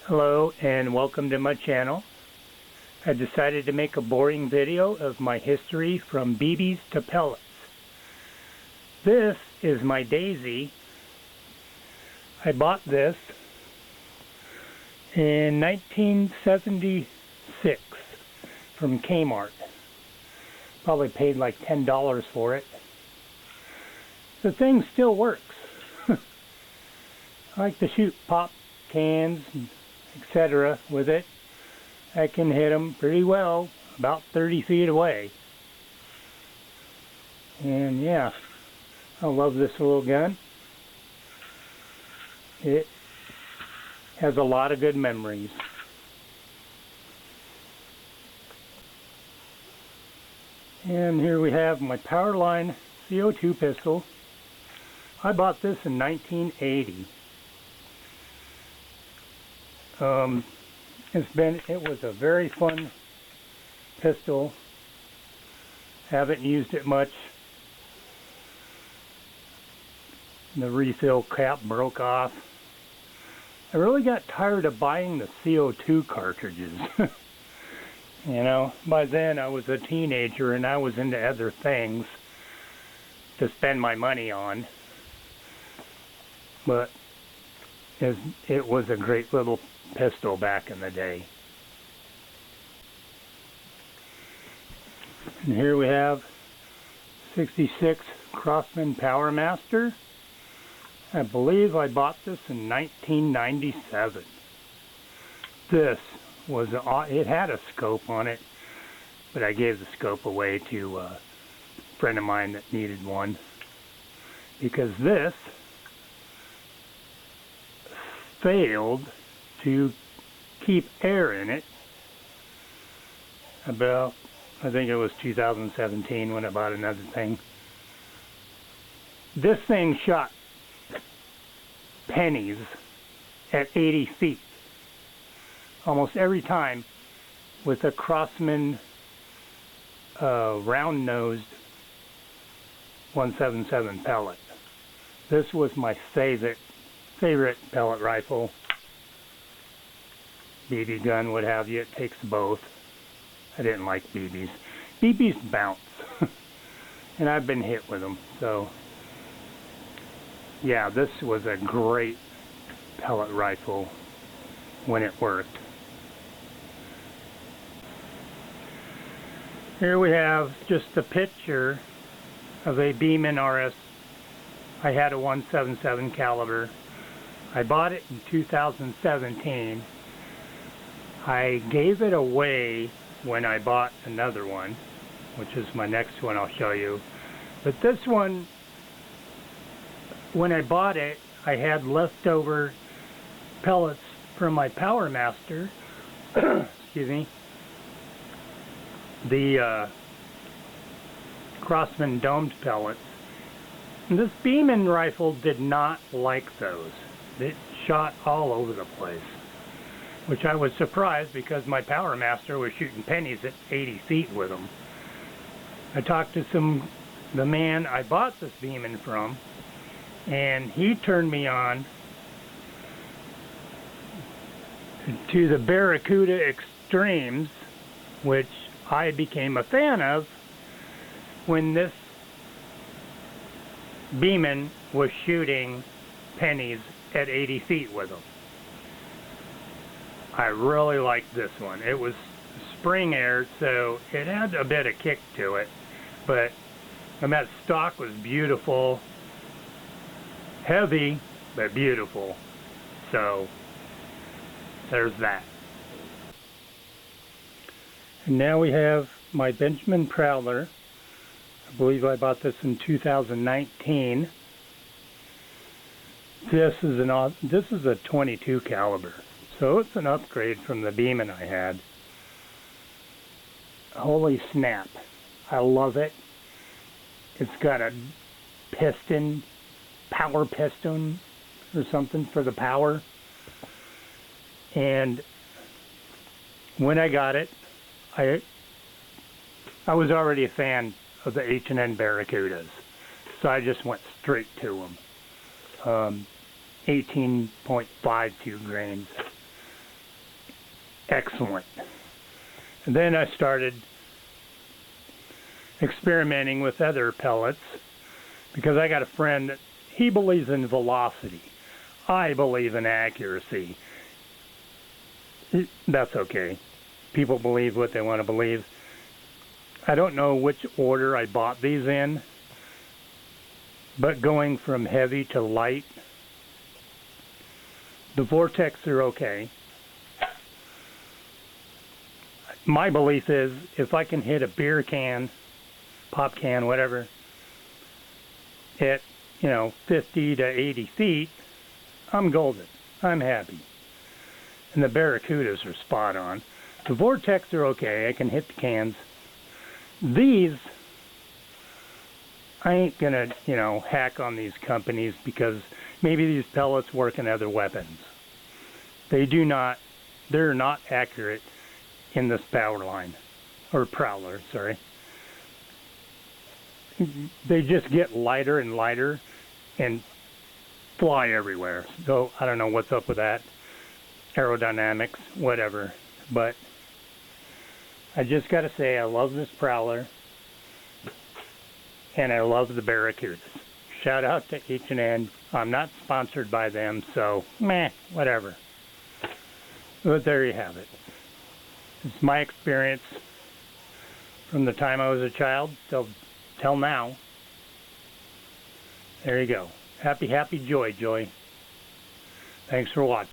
Hello and welcome to my channel. I decided to make a boring video of my history from BBs to pellets. This is my Daisy. I bought this in 1976 from Kmart. Probably paid like $10 for it. The thing still works. I like to shoot pop cans and etc. with it. I can hit them pretty well, about 30 feet away. And yeah, I love this little gun. It has a lot of good memories. And here we have my Powerline CO2 pistol. I bought this in 1980. It was a very fun pistol. Haven't used it much. The refill cap broke off. I really got tired of buying the CO2 cartridges. You know, by then I was a teenager and I was into other things to spend my money on. But it was a great little pistol back in the day. And here we have 66 Crosman Powermaster. I believe I bought this in 1997. This was, it had a scope on it, but I gave the scope away to a friend of mine that needed one, because this failed to keep air in it. About, I think it was 2017 when I bought another thing. This thing shot pennies at 80 feet almost every time with a Crosman round-nosed 177 pellet. This was my favorite pellet rifle. BB gun, what have you, it takes both. I didn't like BBs. BBs bounce. And I've been hit with them, so yeah, this was a great pellet rifle when it worked. Here we have just a picture of a Beeman RS. I had a 177 caliber. I bought it in 2017. I gave it away when I bought another one, which is my next one I'll show you. But this one, when I bought it, I had leftover pellets from my Powermaster. Excuse me. The Crosman domed pellets. And this Beeman rifle did not like those. It shot all over the place, which I was surprised because my Powermaster was shooting pennies at 80 feet with them. I talked to the man I bought this Beeman from, and he turned me on to the Barracuda Extremes, which I became a fan of when this Beeman was shooting pennies at 80 feet with them. I really liked this one. It was spring aired, so it had a bit of kick to it, but that stock was beautiful, heavy but beautiful. So there's that. And now we have my Benjamin Prowler. I believe I bought this in 2019. This is a 22 caliber, so it's an upgrade from the Beeman I had. Holy snap, I love it. It's got a piston, power piston or something for the power. And when I got it, I was already a fan of the H&N Barracudas, so I just went straight to them. 18.52 grains. excellent. And then I started experimenting with other pellets because I got a friend that he believes in velocity. I believe in accuracy. That's okay. People believe what they want to believe. I don't know which order I bought these in, but going from heavy to light, the Vortex are okay. My belief is if I can hit a beer can, pop can, whatever, at 50 to 80 feet, I'm golden. I'm happy. And the Barracudas are spot on. The Vortex are okay. I can hit the cans. These, I ain't gonna, hack on these companies because maybe these pellets work in other weapons. They're not accurate in this power line, or prowler, sorry. They just get lighter and lighter and fly everywhere. So I don't know what's up with that. Aerodynamics, whatever. But I just gotta say I love this prowler and I love the Barracudas. Shout out to H&N. I'm not sponsored by them, so meh, whatever. But there you have it. It's my experience from the time I was a child till now. There you go. Happy, happy, joy, joy. Thanks for watching.